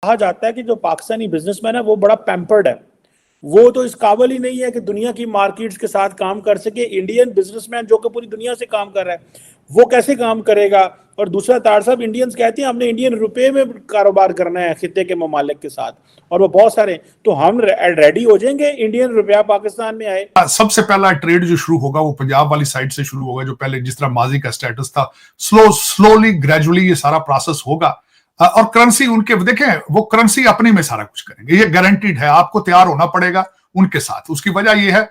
कहा जाता है कि जो पाकिस्तानी बिजनेसमैन है वो बड़ा पैम्पर्ड है, वो तो इस काबिल ही नहीं है कि दुनिया की मार्केट्स के साथ काम कर सके। इंडियन बिजनेसमैन जो कि पूरी दुनिया से काम कर रहा है वो कैसे काम करेगा? और दूसरा, तार साहब इंडियंस कहते हैं हमने इंडियन रुपए में कारोबार करना है खिते के ममालिक के साथ, और वो बहुत सारे, तो हम रेडी हो जाएंगे इंडियन रुपया पाकिस्तान में आए। सबसे पहला ट्रेड जो शुरू होगा वो पंजाब वाली साइड से शुरू होगा, जो पहले जिस तरह माजी का स्टेटस था, स्लोली ग्रेजुअली ये सारा प्रोसेस होगा। और करेंसी उनके, देखें वो करेंसी अपनी में सारा कुछ करेंगे, ये गारंटीड है। आपको तैयार होना पड़ेगा उनके साथ। उसकी वजह यह है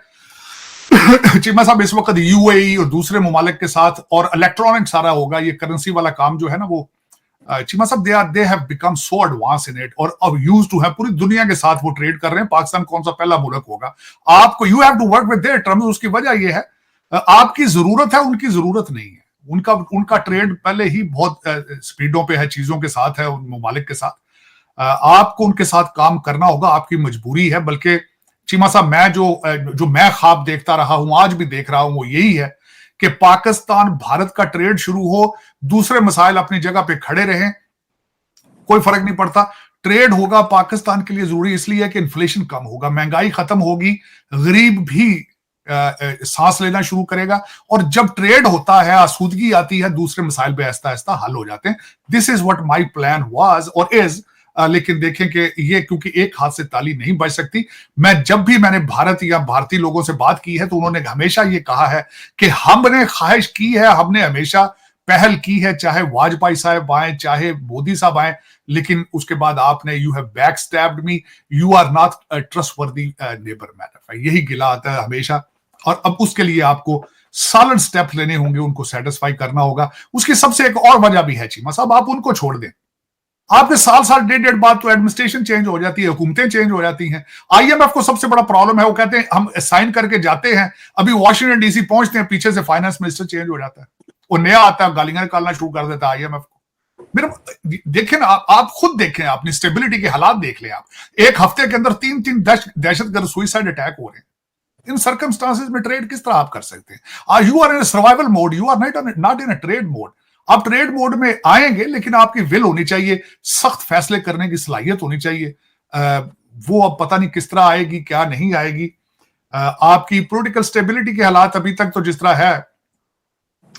चीमा साहब इस वक्त यूएई और दूसरे ममालिक के साथ, और इलेक्ट्रॉनिक सारा होगा, ये करेंसी वाला काम जो है ना, वो चीमा साहब they have become so advance in it, और अब यूज्ड टू है, पूरी दुनिया के साथ वो ट्रेड कर रहे हैं। पाकिस्तान कौन सा पहला मुल्क होगा? आपको you have to work with their terms. उसकी वजह यह है आपकी जरूरत है, उनकी जरूरत नहीं है। उनका ट्रेड पहले ही बहुत स्पीडों पे है, चीजों के साथ है, उन ममालिक के साथ। आपको उनके साथ काम करना होगा, आपकी मजबूरी है। बल्कि चीमा साहब मैं जो मैं ख्वाब देखता रहा हूं, आज भी देख रहा हूं, वो यही है कि पाकिस्तान भारत का ट्रेड शुरू हो, दूसरे मसाइल अपनी जगह पे खड़े रहें, कोई फर्क नहीं पड़ता। ट्रेड होगा पाकिस्तान के लिए जरूरी इसलिए है कि इन्फ्लेशन कम होगा, महंगाई खत्म होगी, गरीब भी सांस लेना शुरू करेगा। और जब ट्रेड होता है, आसूदगी आती है, दूसरे मसाइल पे आहिस्ता आहिस्ता हल हो जाते हैं। This is what my plan was और इज। लेकिन देखें कि ये, क्योंकि एक हाथ से ताली नहीं बज सकती। मैंने भारत या भारतीय लोगों से बात की है तो उन्होंने हमेशा ये कहा है कि हमने ख्वाहिश की है, हमने हमेशा पहल की है, चाहे वाजपेयी साहब आए, चाहे मोदी साहब आए, लेकिन उसके बाद आपने you have back stabbed me, you are not trustworthy neighbour man. यही गिला आता है हमेशा, और अब उसके लिए आपको सॉलिड स्टेप लेने होंगे, उनको सेटिस्फाई करना होगा। उसकी सबसे एक और वजह भी है चीमा साहब, आप उनको छोड़ दें, आपके साल डेढ़ बाद तो एडमिनिस्ट्रेशन चेंज हो जाती है, हुकूमतें चेंज हो जाती हैं। आईएमएफ को सबसे बड़ा प्रॉब्लम है, वो कहते हैं हम साइन करके जाते हैं, अभी वॉशिंगटन डीसी पहुंचते हैं, पीछे से फाइनेंस मिनिस्टर चेंज हो जाता है, वो नया आता है, गालियां निकालना शुरू कर देता है आईएमएफ को। मेरे देखें ना, आप खुद देखें, अपनी स्टेबिलिटी के हालात देख लें। आप एक हफ्ते के अंदर 3 दहशतगर्द सुइसाइड अटैक हो रहे हैं। इन सर्कमस्टांसेस में ट्रेड किस तरह आप कर सकते हैं? You are in survival mode, you are not in a trade mode. आप ट्रेड मोड में आएंगे, लेकिन आपकी विल होनी चाहिए, सख्त फैसले करने की सलाहियत होनी चाहिए। वो अब पता नहीं किस तरह आएगी, क्या नहीं आएगी। आपकी पॉलिटिकल स्टेबिलिटी के हालात अभी तक तो जिस तरह है,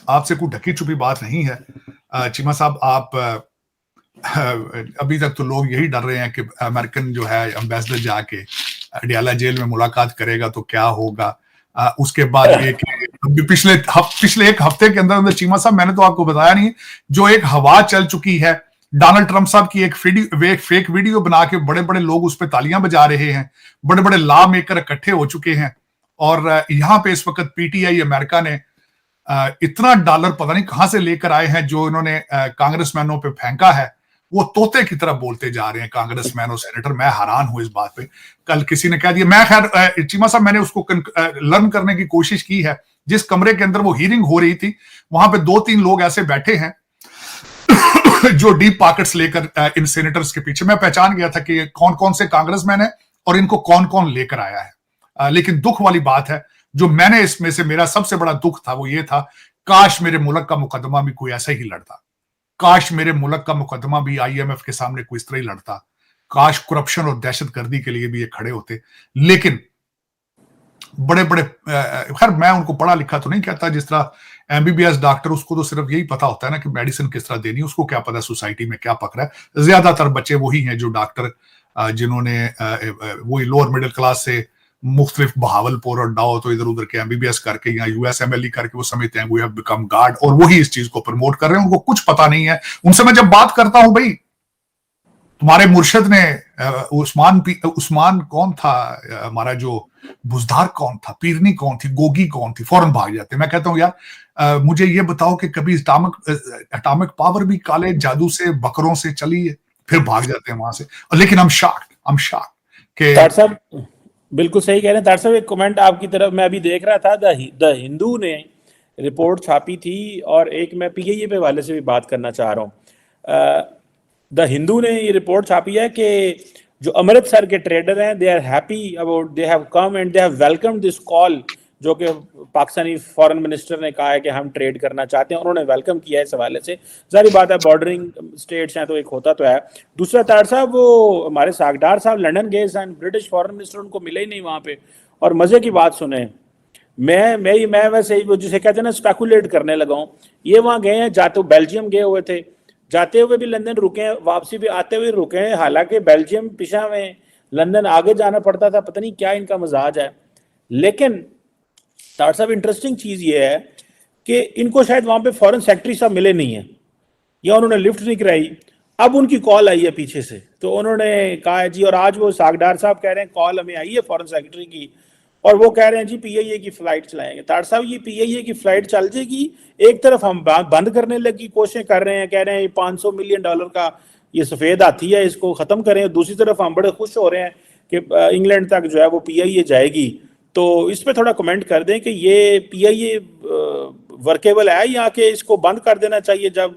आपसे कोई ढकी छुपी बात नहीं है चीमा साहब। आप अभी तक तो लोग यही डर रहे हैं कि अमेरिकन जो है एम्बेसडर जाके अडियाला जेल में मुलाकात करेगा तो क्या होगा। उसके बाद पिछले एक हफ्ते के अंदर चीमा साहब, मैंने तो आपको बताया नहीं, जो एक हवा चल चुकी है डोनाल्ड ट्रंप साहब की, एक फेक वीडियो बना के बड़े बड़े लोग उस पर तालियां बजा रहे हैं, बड़े बड़े लॉ मेकर इकट्ठे हो चुके हैं। और यहां पे इस वक्त पीटीआई अमेरिका ने इतना डॉलर पता नहीं कहां से लेकर आए हैं, जो इन्होंने कांग्रेसमैनों पे फेंका है। वो तोते की तरह बोलते जा रहे हैं कांग्रेसमैन और सेनेटर। मैं हैरान हूं इस बात पे। कल किसी ने कह दिया, मैं खैर चीमा साहब मैंने उसको लर्न करने की कोशिश की है। जिस कमरे के अंदर वो हियरिंग हो रही थी, वहां पे 2-3 लोग ऐसे बैठे हैं जो डीप पॉकेट्स लेकर इन सेनेटर्स के पीछे। मैं पहचान गया था कि कौन कौन से कांग्रेसमैन है और इनको कौन कौन लेकर आया है। लेकिन दुख वाली बात है, जो मैंने इसमें से, मेरा सबसे बड़ा दुख था वो ये था, काश मेरे मुल्क का मुकदमा भी कोई ऐसा ही लड़ता, काश मेरे मुल्क का मुकदमा भी आईएमएफ के सामने कोई इस तरह ही लड़ता, काश करप्शन और दहशतगर्दी के लिए भी ये खड़े होते। लेकिन बड़े बड़े, खैर मैं उनको पढ़ा लिखा तो नहीं कहता, जिस तरह एमबीबीएस डॉक्टर, उसको तो सिर्फ यही पता होता है ना कि मेडिसिन किस तरह देनी, उसको क्या पता सोसाइटी में क्या पक रहा है। ज्यादातर बच्चे वही हैं जो डॉक्टर, जिन्होंने वही लोअर मिडिल क्लास से मुख्तलिफ बहावलपुर और डाओ तो इधर उधर के एमबीबीएस करके या यूएसएमएलई करके वो समझते हैं वी हैव बिकम गॉड, और वही इस चीज को प्रमोट कर रहे हैं। उनको कुछ पता नहीं है। उनसे मैं जब बात करता हूं, भाई तुम्हारे मुर्शिद ने उस्मान कौन था, हमारा जो बुजदार कौन था, पीरनी कौन थी, गोगी कौन थी, फौरन भाग जाते। मैं कहता हूं यार मुझे ये बताओ कि कभी एटॉमिक पावर भी काले जादू से, बकरों से चली है, फिर भाग जाते हैं वहां से। लेकिन I'm shocked कि साहब बिल्कुल सही कह रहे हैं। तार साहब एक कमेंट आपकी तरफ मैं अभी देख रहा था, द हिंदू ने रिपोर्ट छापी थी, और एक मैं पीआईए पे वाले से भी बात करना चाह रहा हूँ। द हिंदू ने ये रिपोर्ट छापी है कि जो अमृतसर के ट्रेडर हैं, they are happy about, they have come and they have welcomed this call जो कि पाकिस्तानी फॉरेन मिनिस्टर ने कहा है कि हम ट्रेड करना चाहते हैं, उन्होंने वेलकम किया है इस हवाले से। जारी बात है बॉर्डरिंग स्टेट्स हैं तो एक होता तो है। दूसरा तार साहब, वो हमारे सागडार साहब लंदन गए थे, ब्रिटिश फॉरेन मिनिस्टर उनको मिले ही नहीं वहाँ पे। और मजे की बात सुने, मैं वैसे ही वो जिसे कहते हैं ना स्पेकुलेट करने लगा हूँ। ये वहाँ गए हैं, जाते बेल्जियम गए हुए थे, जाते हुए भी लंदन रुके हैं, वापसी भी आते हुए रुके हैं। हालांकि बेल्जियम पिछा में, लंदन आगे जाना पड़ता था, पता नहीं क्या इनका मजाज है। लेकिन तार साहब इंटरेस्टिंग चीज़ ये है कि इनको शायद वहाँ पे फॉरेन सेक्रेटरी साहब मिले नहीं है, या उन्होंने लिफ्ट नहीं कराई। अब उनकी कॉल आई है पीछे से, तो उन्होंने कहा है जी, और आज वो सागडार साहब कह रहे हैं कॉल हमें आई है फॉरेन सेक्रेटरी की, और वो कह रहे हैं जी पीआईए की फ्लाइट चलाएंगे। तार साहब ये पीआईए की फ्लाइट चल जाएगी, एक तरफ हम बंद करने लगी कोशिश कर रहे हैं, कह रहे हैं $500 मिलियन का ये सफेद हाथी है, इसको खत्म करें। दूसरी तरफ हम बड़े खुश हो रहे हैं कि इंग्लैंड तक जो है वो पीआईए जाएगी। तो इस पे थोड़ा कमेंट कर दें कि ये पीआईए वर्केबल है या कि इसको बंद कर देना चाहिए। जब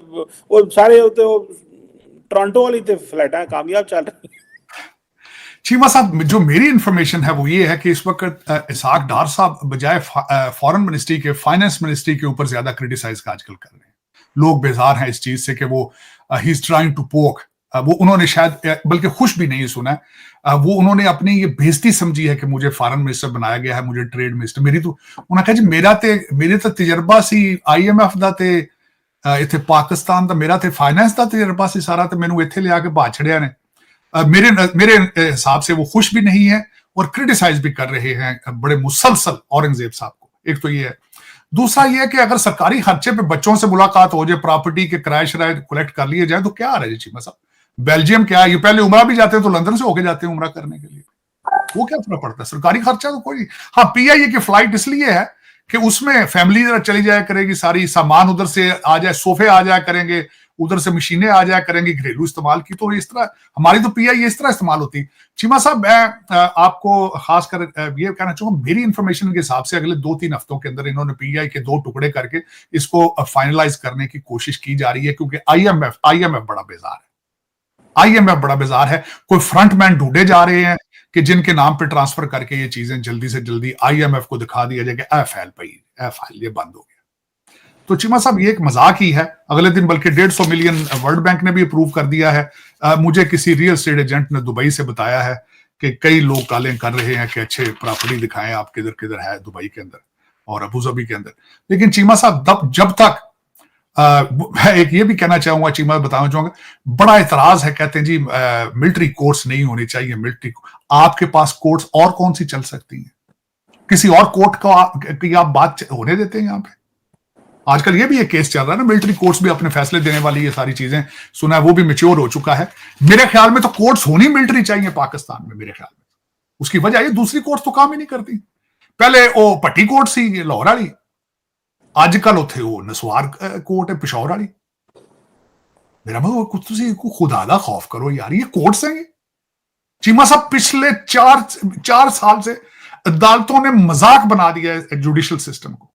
वो सारे तो टोरंटो वाली तो फ्लाइट कामयाब चल रही है। चीमा साहब, जो मेरी इंफॉर्मेशन है वो ये है कि इस वक्त इसहाक डार साहब बजाय फॉरेन मिनिस्ट्री के फाइनेंस मिनिस्ट्री के ऊपर ज्यादा क्रिटिसाइज आजकल कर रहे हैं। लोग बेजार हैं इस चीज से कि वो he is trying to poke, वो उन्होंने शायद बल्कि खुश भी नहीं सुना, वो उन्होंने अपनी ये बेइज्जती समझी है कि मुझे फॉरेन मिनिस्टर बनाया गया है, मुझे ट्रेड मिनिस्टर। मेरी तो उन्होंने कहा जी मेरे तो तजर्बा सी IMF ਦਾ ਤੇ ਇੱਥੇ ਪਾਕਿਸਤਾਨ ਦਾ, ਮੇਰਾ ਤੇ फाइनेंस ਦਾ तजर्बा ਸੀ सारा, ਤੇ ਮੈਨੂੰ ਇੱਥੇ ਲਿਆ ਕੇ ਬਾਹਰ ਛੜਿਆ ਨੇ। मेरे हिसाब से वो खुश भी नहीं है और क्रिटिसाइज भी कर रहे हैं बड़े मुसलसल औरंगजेब साहब को। एक तो ये है। दूसरा ये है कि अगर सरकारी खर्चे पे बच्चों से मुलाकात हो जाए, प्रॉपर्टी के किराए शराए कलेक्ट कर लिए जाए, तो क्या आ रहा है चीमा साहब? बेल्जियम क्या है, ये पहले उमरा भी जाते हैं तो लंदन से होके जाते हैं उमरा करने के लिए, वो क्या फर्क पड़ता है? सरकारी खर्चा तो कोई। हाँ, पीआईए की फ्लाइट इसलिए है कि उसमें फैमिली चली जाया करेगी, सारी सामान उधर से आ जाए, सोफे आ जाया करेंगे, उधर से मशीनें आ जाया करेंगी घरेलू इस्तेमाल की। तो इस तरह हमारी तो पीआईए इस तरह इस्तेमाल होती। चीमा साहब, मैं आपको खासकर ये कहना चाहूंगा, मेरी इंफॉर्मेशन के हिसाब से अगले 2-3 हफ्तों के अंदर इन्होंने पीआई के 2 टुकड़े करके इसको फाइनलाइज करने की कोशिश की जा रही है, क्योंकि IMF बड़ा बेजार है। IMF बड़ा बेजार है। कोई फ्रंटमैन ढूंढे जा रहे हैं कि जिनके नाम पे ट्रांसफर करके ये चीजें जल्दी से जल्दी IMF को दिखा दिया जाए कि फाइल ये बंद हो गया। तो चीमा साहब, ये एक मजाक ही है। अगले दिन बल्कि 150 मिलियन वर्ल्ड बैंक ने भी अप्रूव कर दिया है। मुझे किसी रियल एस्टेट एजेंट ने दुबई से बताया है कि कई लोग कॉलें कर रहे हैं कि अच्छे प्रॉपर्टी दिखाएं आप, किधर किधर है दुबई के अंदर और अबू धाबी के अंदर। लेकिन चीमा साहब, जब तक मैं एक ये भी कहना चाहूंगा, चीमा बताना चाहूंगा, बड़ा इतराज है, कहते हैं जी मिलिट्री कोर्ट्स नहीं होनी चाहिए। मिलिट्री, आपके पास कोर्ट्स और कौन सी चल सकती हैं? किसी और कोर्ट की आप बात होने देते हैं यहाँ पे? आजकल ये भी एक केस चल रहा है ना, मिलिट्री कोर्ट्स भी अपने फैसले देने वाली, ये सारी चीजें सुना है, वो भी मैच्योर हो चुका है। मेरे ख्याल में तो कोर्ट्स होनी मिलिट्री चाहिए पाकिस्तान में, मेरे ख्याल में। उसकी वजह ये दूसरी कोर्ट्स तो काम ही नहीं करती। पहले वो पट्टी कोर्ट सी लाहौर वाली, आजकल उथे वो नसवार कोर्ट है पेशावर वाली। मेरा मतलब खुदा दा खौफ करो यार, ये कोर्ट्स हैं। चीमा साहब, पिछले 4 साल से अदालतों ने मजाक बना दिया है जुडिशल सिस्टम को।